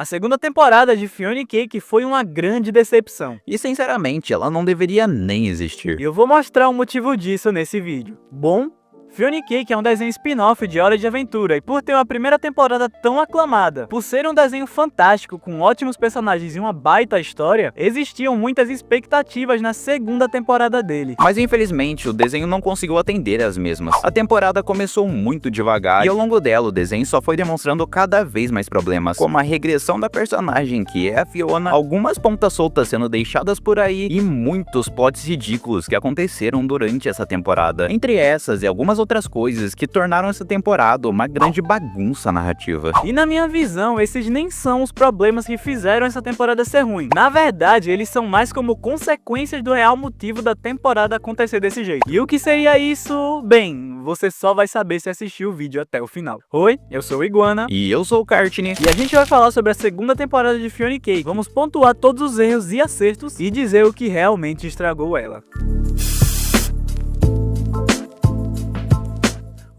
A segunda temporada de Fionna e Cake foi uma grande decepção. E sinceramente, ela não deveria nem existir. E eu vou mostrar o motivo disso nesse vídeo. Bom, Fionna e Cake é um desenho spin-off de Hora de Aventura, e por ter uma primeira temporada tão aclamada, por ser um desenho fantástico com ótimos personagens e uma baita história, existiam muitas expectativas na segunda temporada dele. Mas infelizmente o desenho não conseguiu atender as mesmas. A temporada começou muito devagar e ao longo dela o desenho só foi demonstrando cada vez mais problemas, como a regressão da personagem que é a Fionna, algumas pontas soltas sendo deixadas por aí e muitos plots ridículos que aconteceram durante essa temporada. Entre essas e algumas outras coisas que tornaram essa temporada uma grande bagunça narrativa. E na minha visão, esses nem são os problemas que fizeram essa temporada ser ruim. Na verdade, eles são mais como consequências do real motivo da temporada acontecer desse jeito. E o que seria isso? Bem, você só vai saber se assistir o vídeo até o final. Oi, eu sou o Iguana. E eu sou o Kartini. E a gente vai falar sobre a segunda temporada de Fionna e Cake. Vamos pontuar todos os erros e acertos e dizer o que realmente estragou ela.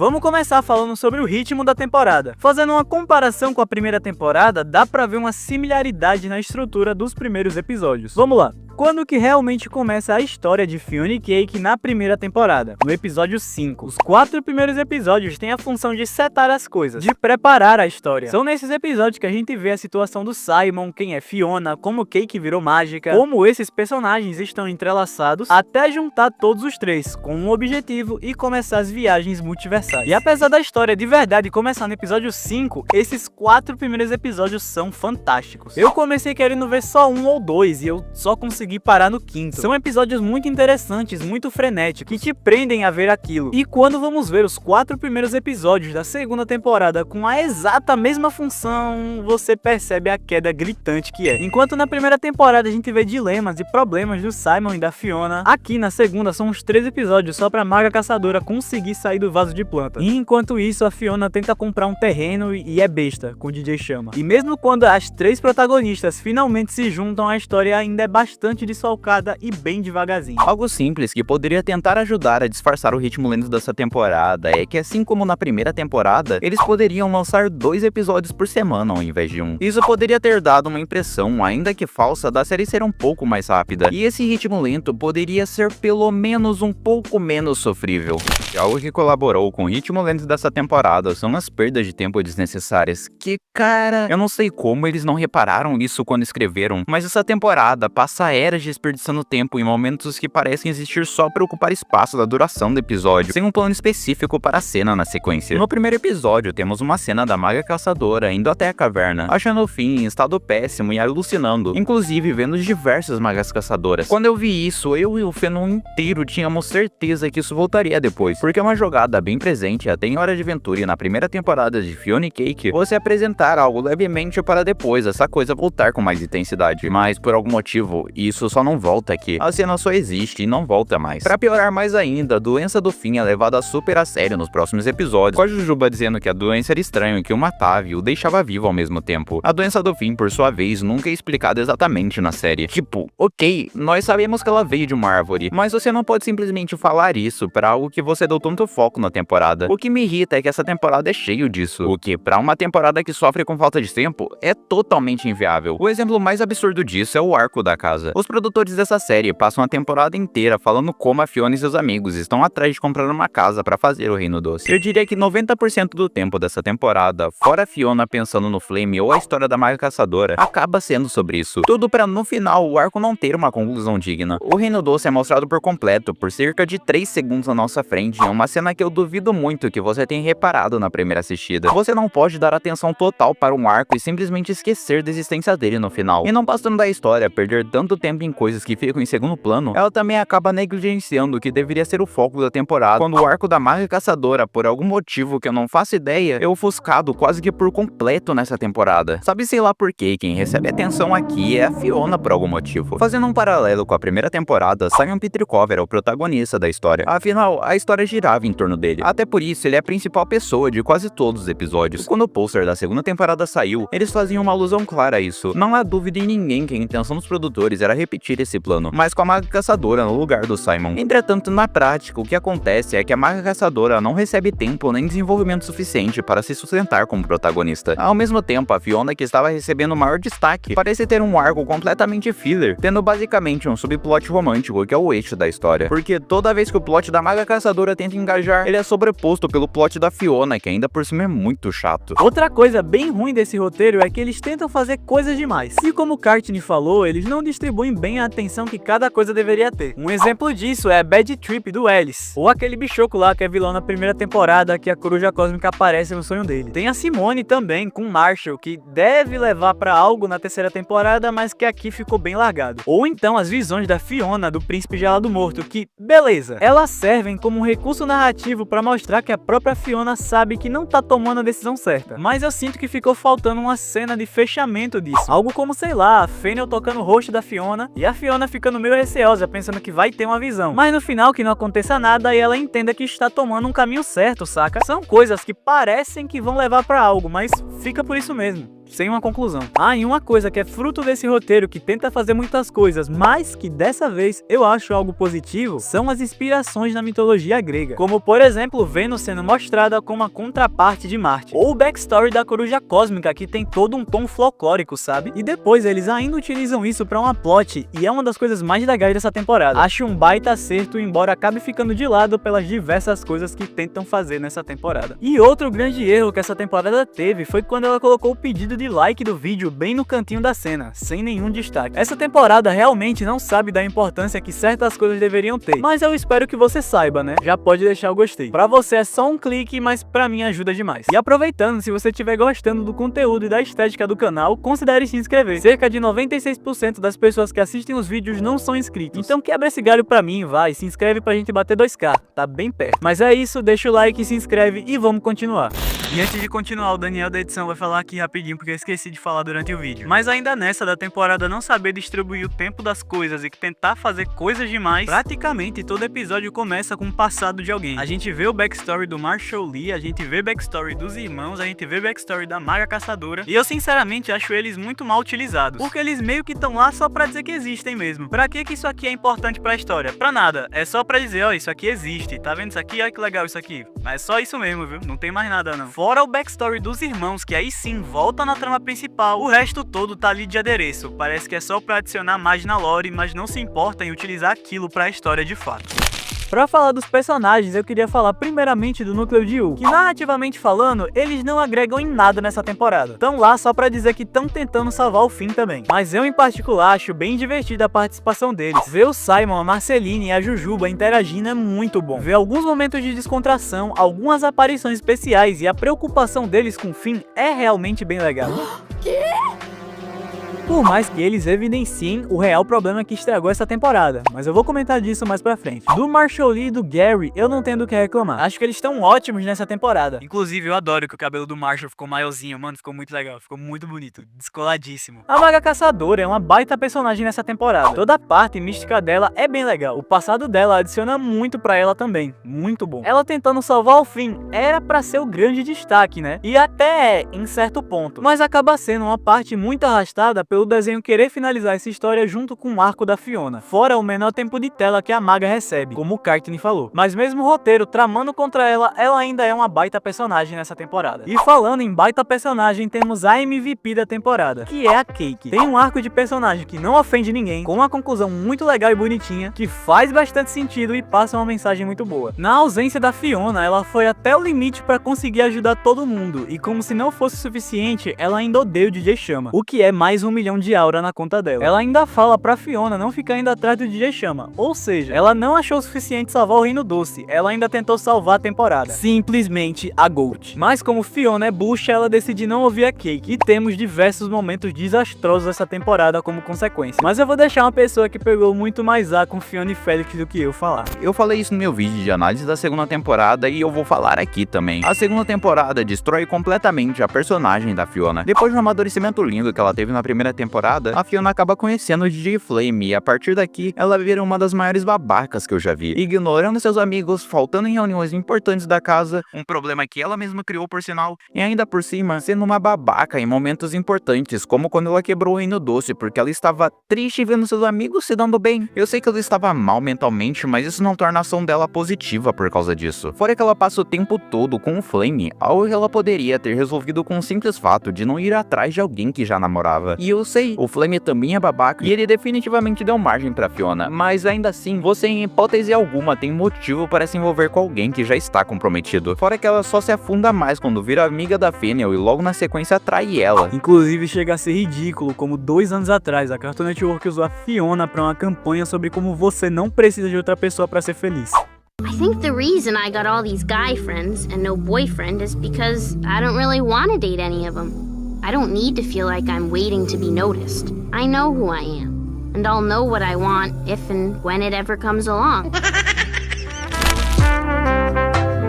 Vamos começar falando sobre o ritmo da temporada. Fazendo uma comparação com a primeira temporada, dá pra ver uma similaridade na estrutura dos primeiros episódios. Vamos lá. Quando que realmente começa a história de Fionna e Cake na primeira temporada? No episódio 5. Os 4 primeiros episódios têm a função de setar as coisas, de preparar a história. São nesses episódios que a gente vê a situação do Simon, quem é Fionna, como Cake virou mágica, como esses personagens estão entrelaçados, até juntar todos os três, com um objetivo e começar as viagens multiversais. E apesar da história de verdade começar no episódio 5, esses 4 primeiros episódios são fantásticos. Eu comecei querendo ver só um ou dois e eu só consegui parar no quinto. São episódios muito interessantes, muito frenéticos, que te prendem a ver aquilo. E quando vamos ver os 4 primeiros episódios da segunda temporada com a exata mesma função, você percebe a queda gritante que é. Enquanto na primeira temporada a gente vê dilemas e problemas do Simon e da Fionna, aqui na segunda são uns 3 episódios só pra Maga Caçadora conseguir sair do vaso de planta. E enquanto isso a Fionna tenta comprar um terreno e é besta com o DJ Chama. E mesmo quando as 3 protagonistas finalmente se juntam, a história ainda é bastante desfalcada e bem devagarzinho. Algo simples que poderia tentar ajudar a disfarçar o ritmo lento dessa temporada é que, assim como na primeira temporada, eles poderiam lançar 2 episódios por semana ao invés de 1. Isso poderia ter dado uma impressão, ainda que falsa, da série ser um pouco mais rápida, e esse ritmo lento poderia ser pelo menos um pouco menos sofrível. E algo que colaborou com o ritmo lento dessa temporada são as perdas de tempo desnecessárias, que, cara, eu não sei como eles não repararam isso quando escreveram, mas essa temporada passa eras desperdiçando tempo em momentos que parecem existir só para ocupar espaço da duração do episódio, sem um plano específico para a cena na sequência. No primeiro episódio, temos uma cena da Maga Caçadora indo até a caverna, achando o Finn em estado péssimo e alucinando, inclusive vendo diversas Magas Caçadoras. Quando eu vi isso, eu e o Fennon inteiro tínhamos certeza que isso voltaria depois, porque é uma jogada bem presente até em Hora de Aventura e na primeira temporada de Fionna e Cake, você apresentar algo levemente para depois essa coisa voltar com mais intensidade, mas por algum motivo, isso só não volta aqui. A cena só existe e não volta mais. Pra piorar mais ainda, a doença do Finn é levada super a sério nos próximos episódios, com a Jujuba dizendo que a doença era estranha e que o matava e o deixava vivo ao mesmo tempo. A doença do Finn, por sua vez, nunca é explicada exatamente na série. Tipo, ok, nós sabemos que ela veio de uma árvore, mas você não pode simplesmente falar isso pra algo que você deu tanto foco na temporada. O que me irrita é que essa temporada é cheio disso, o que, pra uma temporada que sofre com falta de tempo, é totalmente inviável. O exemplo mais absurdo disso é o arco da casa. Os produtores dessa série passam a temporada inteira falando como a Fionna e seus amigos estão atrás de comprar uma casa pra fazer o Reino Doce. Eu diria que 90% do tempo dessa temporada, fora a Fionna pensando no Flame ou a história da Maga Caçadora, acaba sendo sobre isso. Tudo pra no final o arco não ter uma conclusão digna. O Reino Doce é mostrado por completo, por cerca de 3 segundos na nossa frente, em uma cena que eu duvido muito que você tenha reparado na primeira assistida. Você não pode dar atenção total para um arco e simplesmente esquecer da existência dele no final. E não bastando da história perder tanto tempo em coisas que ficam em segundo plano, ela também acaba negligenciando o que deveria ser o foco da temporada, quando o arco da Maga Caçadora, por algum motivo que eu não faço ideia, é ofuscado quase que por completo nessa temporada. Sabe sei lá por quê, quem recebe atenção aqui é a Fionna por algum motivo. Fazendo um paralelo com a primeira temporada, Simon Petrikov era o protagonista da história. Afinal, a história girava em torno dele. Até por isso, ele é a principal pessoa de quase todos os episódios. Quando o pôster da segunda temporada saiu, eles faziam uma alusão clara a isso. Não há dúvida em ninguém que a intenção dos produtores era repetir esse plano, mas com a Maga Caçadora no lugar do Simon. Entretanto, na prática, o que acontece é que a Maga Caçadora não recebe tempo nem desenvolvimento suficiente para se sustentar como protagonista. Ao mesmo tempo, a Fiona, que estava recebendo maior destaque, parece ter um arco completamente filler, tendo basicamente um subplot romântico que é o eixo da história, porque toda vez que o plot da Maga Caçadora tenta engajar, ele é sobreposto pelo plot da Fiona, que ainda por cima é muito chato. Outra coisa bem ruim desse roteiro é que eles tentam fazer coisas demais, e como o Courtney falou, eles não distribuem bem a atenção que cada coisa deveria ter. Um exemplo disso é a Bad Trip do Ellis, ou aquele bichoco lá que é vilão na primeira temporada que a Coruja Cósmica aparece no sonho dele. Tem a Simone também, com Marshall, que deve levar pra algo na terceira temporada, mas que aqui ficou bem largado. Ou então as visões da Fiona do Príncipe Gelado Morto, que, beleza, elas servem como um recurso narrativo pra mostrar que a própria Fiona sabe que não tá tomando a decisão certa, mas eu sinto que ficou faltando uma cena de fechamento disso. Algo como, sei lá, a Fennel tocando o rosto da Fiona e a Fiona ficando meio receosa, pensando que vai ter uma visão, mas no final que não aconteça nada e ela entenda que está tomando um caminho certo, saca? São coisas que parecem que vão levar pra algo, mas fica por isso mesmo, sem uma conclusão. Ah, e uma coisa que é fruto desse roteiro que tenta fazer muitas coisas, mas que dessa vez eu acho algo positivo, são as inspirações na mitologia grega, como por exemplo Vênus sendo mostrada como a contraparte de Marte, ou o backstory da Coruja Cósmica, que tem todo um tom folclórico, sabe? E depois eles ainda utilizam isso pra uma plot, e é uma das coisas mais legais dessa temporada. Acho um baita acerto, embora acabe ficando de lado pelas diversas coisas que tentam fazer nessa temporada. E outro grande erro que essa temporada teve foi quando ela colocou o pedido de like do vídeo bem no cantinho da cena, sem nenhum destaque. Essa temporada realmente não sabe da importância que certas coisas deveriam ter, mas eu espero que você saiba, né? Já pode deixar o gostei. Pra você é só um clique, mas pra mim ajuda demais. E aproveitando, se você estiver gostando do conteúdo e da estética do canal, considere se inscrever. Cerca de 96% das pessoas que assistem os vídeos não são inscritos, então quebra esse galho pra mim, vai, se inscreve pra gente bater 2k, tá bem perto. Mas é isso, deixa o like, se inscreve e vamos continuar. E antes de continuar, o Daniel da edição vai falar aqui rapidinho, porque eu esqueci de falar durante o vídeo. Mas ainda nessa da temporada não saber distribuir o tempo das coisas e tentar fazer coisas demais, praticamente todo episódio começa com o passado de alguém. A gente vê o backstory do Marshall Lee, a gente vê backstory dos irmãos, a gente vê backstory da Maga Caçadora, e eu sinceramente acho eles muito mal utilizados, porque eles meio que estão lá só pra dizer que existem mesmo. Pra que isso aqui é importante pra história? Pra nada, é só pra dizer, ó, isso aqui existe, tá vendo isso aqui? Olha que legal isso aqui. Mas é só isso mesmo, viu? Não tem mais nada não. Fora o backstory dos irmãos, que aí sim volta na trama principal, o resto todo tá ali de adereço. Parece que é só pra adicionar mais na lore, mas não se importa em utilizar aquilo pra história de fato. Pra falar dos personagens, eu queria falar primeiramente do núcleo de Yu, que narrativamente falando, eles não agregam em nada nessa temporada. Tão lá só pra dizer que estão tentando salvar o Finn também. Mas eu em particular acho bem divertida a participação deles. Ver o Simon, a Marceline e a Jujuba interagindo é muito bom. Ver alguns momentos de descontração, algumas aparições especiais e a preocupação deles com o Finn é realmente bem legal. Por mais que eles evidenciem o real problema que estragou essa temporada, mas eu vou comentar disso mais pra frente. Do Marshall Lee e do Gary, eu não tenho do que reclamar. Acho que eles estão ótimos nessa temporada. Inclusive, eu adoro que o cabelo do Marshall ficou maiorzinho, mano, ficou muito legal, ficou muito bonito, descoladíssimo. A Maga Caçadora é uma baita personagem nessa temporada. Toda a parte mística dela é bem legal. O passado dela adiciona muito pra ela também, muito bom. Ela tentando salvar o Finn era pra ser o grande destaque, né? E até é, em certo ponto, mas acaba sendo uma parte muito arrastada pelo desenho querer finalizar essa história junto com o arco da Fiona, fora o menor tempo de tela que a Maga recebe, como o Courtney falou. Mas mesmo o roteiro tramando contra ela, ela ainda é uma baita personagem nessa temporada. E falando em baita personagem, temos a MVP da temporada, que é a Cake. Tem um arco de personagem que não ofende ninguém, com uma conclusão muito legal e bonitinha, que faz bastante sentido e passa uma mensagem muito boa. Na ausência da Fiona, ela foi até o limite pra conseguir ajudar todo mundo, e como se não fosse suficiente, ela ainda odeia o DJ Chama, o que é mais 1 milhão de aura na conta dela. Ela ainda fala pra Fiona não ficar indo atrás do DJ Chama, ou seja, ela não achou o suficiente salvar o Reino Doce, ela ainda tentou salvar a temporada, simplesmente a Gold. Mas como Fiona é bucha, ela decide não ouvir a Cake, e temos diversos momentos desastrosos essa temporada como consequência. Mas eu vou deixar uma pessoa que pegou muito mais ar com Fiona e Felix do que eu falar. Eu falei isso no meu vídeo de análise da segunda temporada e eu vou falar aqui também. A segunda temporada destrói completamente a personagem da Fiona. Depois de um amadurecimento lindo que ela teve na primeira temporada, a Fiona acaba conhecendo o DJ Flame e a partir daqui, ela vira uma das maiores babacas que eu já vi, ignorando seus amigos, faltando em reuniões importantes da casa, um problema que ela mesma criou por sinal, e ainda por cima, sendo uma babaca em momentos importantes, como quando ela quebrou o Reino Doce porque ela estava triste vendo seus amigos se dando bem. Eu sei que ela estava mal mentalmente, mas isso não torna a ação dela positiva por causa disso. Fora que ela passa o tempo todo com o Flame, algo que ela poderia ter resolvido com o simples fato de não ir atrás de alguém que já namorava. E eu sei, o Flame também é babaca e ele definitivamente deu margem pra Fiona, mas ainda assim, você em hipótese alguma tem motivo para se envolver com alguém que já está comprometido. Fora que ela só se afunda mais quando vira amiga da Fennel e logo na sequência atrai ela. Inclusive chega a ser ridículo como 2 anos atrás a Cartoon Network usou a Fiona pra uma campanha sobre como você não precisa de outra pessoa pra ser feliz. I think the reason I got all these guy friends and no boyfriend is because I don't really want to date any of them. I don't need to feel like I'm waiting to be noticed. I know who I am, and I'll know what I want if and when it ever comes along.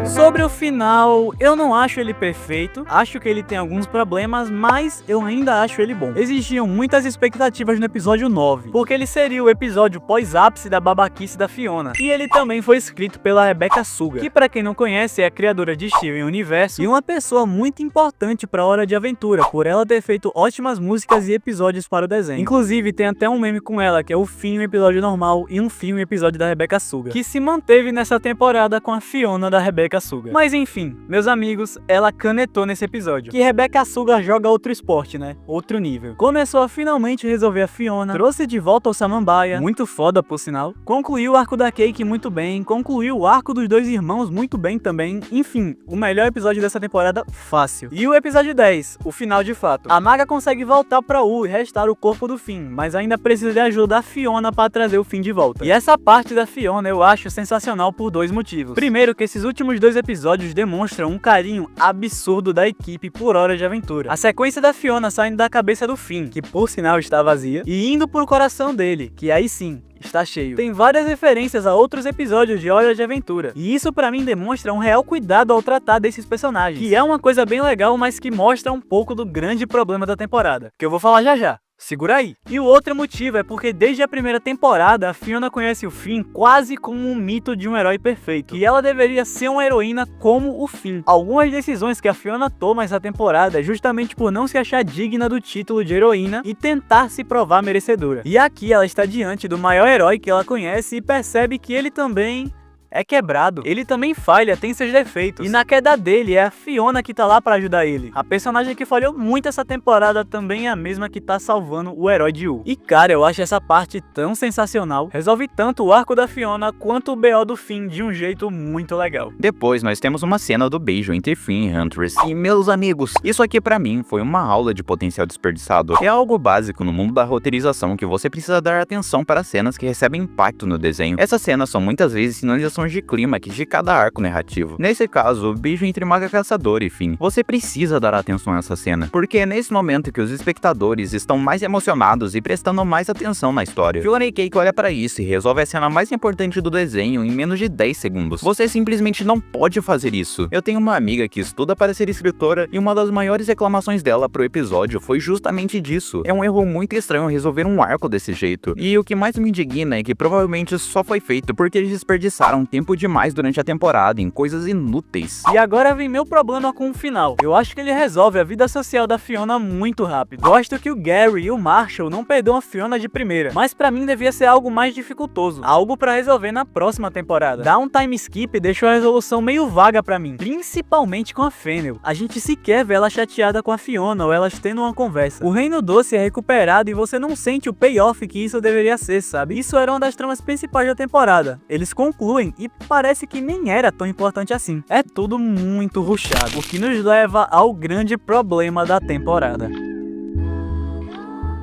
Sobre o final, eu não acho ele perfeito, acho que ele tem alguns problemas, mas eu ainda acho ele bom. Existiam muitas expectativas no episódio 9, porque ele seria o episódio pós-ápice da babaquice da Fiona, e ele também foi escrito pela Rebecca Sugar, que pra quem não conhece é a criadora de Steven Universo e uma pessoa muito importante pra Hora de Aventura, por ela ter feito ótimas músicas e episódios para o desenho. Inclusive tem até um meme com ela, que é o fim um episódio normal e um fim um episódio da Rebecca Sugar, que se manteve nessa temporada com a Fiona da Rebecca Sugar. Mas enfim, meus amigos, ela canetou nesse episódio, que Rebecca Sugar joga outro esporte, né? Outro nível. Começou a finalmente resolver a Fiona, trouxe de volta o Samambaia, muito foda por sinal, concluiu o arco da Cake muito bem, concluiu o arco dos dois irmãos muito bem também, enfim, o melhor episódio dessa temporada fácil. E o episódio 10, o final de fato. A maga consegue voltar pra U e restar o corpo do Finn, mas ainda precisa de ajuda da Fiona pra trazer o Finn de volta. E essa parte da Fiona eu acho sensacional por 2 motivos. Primeiro, que esses últimos 2 episódios demonstram um carinho absurdo da equipe por Hora de Aventura. A sequência da Fiona saindo da cabeça do Finn, que por sinal está vazia, e indo pro coração dele, que aí sim está cheio. Tem várias referências a outros episódios de Hora de Aventura, e isso pra mim demonstra um real cuidado ao tratar desses personagens, que é uma coisa bem legal, mas que mostra um pouco do grande problema da temporada, que eu vou falar já já. Segura aí. E o outro motivo é porque desde a primeira temporada a Fiona conhece o Finn quase como um mito de um herói perfeito, e ela deveria ser uma heroína como o Finn. Algumas decisões que a Fiona toma essa temporada é justamente por não se achar digna do título de heroína e tentar se provar merecedora. E aqui ela está diante do maior herói que ela conhece e percebe que ele também é quebrado. Ele também falha, tem seus defeitos. E na queda dele é a Fiona que tá lá pra ajudar ele. A personagem que falhou muito essa temporada também é a mesma que tá salvando o herói de U. E cara, eu acho essa parte tão sensacional. Resolve tanto o arco da Fiona quanto o BO do Finn de um jeito muito legal. Depois nós temos uma cena do beijo entre Finn e Huntress. E meus amigos, isso aqui pra mim foi uma aula de potencial desperdiçado. É algo básico no mundo da roteirização que você precisa dar atenção para cenas que recebem impacto no desenho. Essas cenas são muitas vezes sinalizações de clímax de cada arco narrativo. Nesse caso, o beijo entre Maga Caçador e Finn. Você precisa dar atenção a essa cena, porque é nesse momento que os espectadores estão mais emocionados e prestando mais atenção na história. Fiona e Cake olha pra isso e resolve a cena mais importante do desenho em menos de 10 segundos. Você simplesmente não pode fazer isso. Eu tenho uma amiga que estuda para ser escritora e uma das maiores reclamações dela pro episódio foi justamente disso. É um erro muito estranho resolver um arco desse jeito. E o que mais me indigna é que provavelmente só foi feito porque eles desperdiçaram tempo demais durante a temporada em coisas inúteis. E agora vem meu problema com o final. Eu acho que ele resolve a vida social da Fiona muito rápido. Gosto que o Gary e o Marshall não perdoam a Fiona de primeira, mas pra mim devia ser algo mais dificultoso, algo pra resolver na próxima temporada. Dar um time skip e deixou a resolução meio vaga pra mim, principalmente com a Fennel. A gente sequer vê ela chateada com a Fiona ou elas tendo uma conversa. O Reino Doce é recuperado e você não sente o payoff que isso deveria ser, sabe? Isso era uma das tramas principais da temporada. Eles concluem e parece que nem era tão importante assim. É tudo muito rushado, o que nos leva ao grande problema da temporada.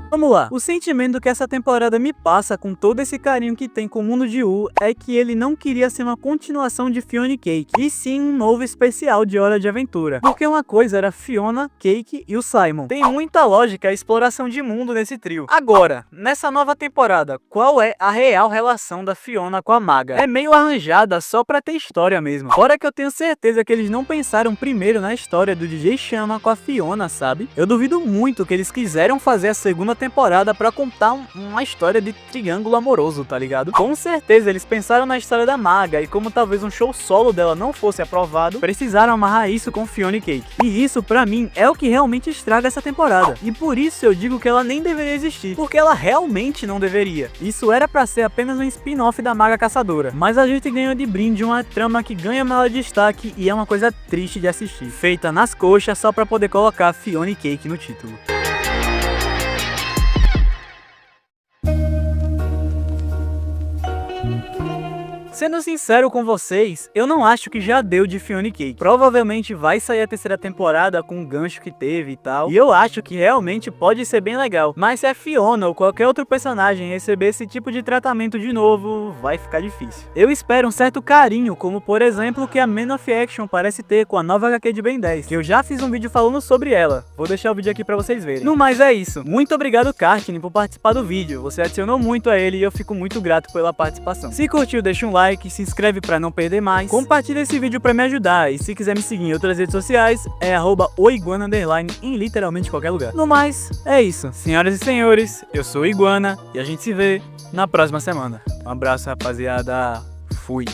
Vamos lá, o sentimento que essa temporada me passa com todo esse carinho que tem com o mundo de U é que ele não queria ser uma continuação de Fiona e Cake, e sim um novo especial de Hora de Aventura. Porque uma coisa era Fiona, Cake e o Simon. Tem muita lógica a exploração de mundo nesse trio. Agora, nessa nova temporada, qual é a real relação da Fiona com a maga? É meio arranjada só pra ter história mesmo. Fora que eu tenho certeza que eles não pensaram primeiro na história do DJ Chama com a Fiona, sabe? Eu duvido muito que eles quiseram fazer a segunda temporada temporada pra contar uma história de triângulo amoroso, tá ligado? Com certeza eles pensaram na história da maga e como talvez um show solo dela não fosse aprovado, precisaram amarrar isso com Fiona e Cake. E isso pra mim é o que realmente estraga essa temporada. E por isso eu digo que ela nem deveria existir, porque ela realmente não deveria. Isso era pra ser apenas um spin-off da Maga Caçadora, mas a gente ganhou de brinde uma trama que ganha maior destaque e é uma coisa triste de assistir, feita nas coxas só pra poder colocar Fiona e Cake no título. Sendo sincero com vocês, eu não acho que já deu de Fiona e Cake. Provavelmente vai sair a terceira temporada com o gancho que teve e tal. E eu acho que realmente pode ser bem legal. Mas se a Fiona ou qualquer outro personagem receber esse tipo de tratamento de novo, vai ficar difícil. Eu espero um certo carinho, como por exemplo o que a Man of Action parece ter com a nova HQ de Ben 10, que eu já fiz um vídeo falando sobre ela. Vou deixar o vídeo aqui pra vocês verem. No mais é isso. Muito obrigado, Kartini, por participar do vídeo. Você adicionou muito a ele e eu fico muito grato pela participação. Se curtiu, deixa um like. Se inscreve pra não perder mais, compartilha esse vídeo pra me ajudar e se quiser me seguir em outras redes sociais é @oiguana_ em literalmente qualquer lugar. No mais, é isso. Senhoras e senhores, eu sou o Iguana e a gente se vê na próxima semana. Um abraço, rapaziada. Fui.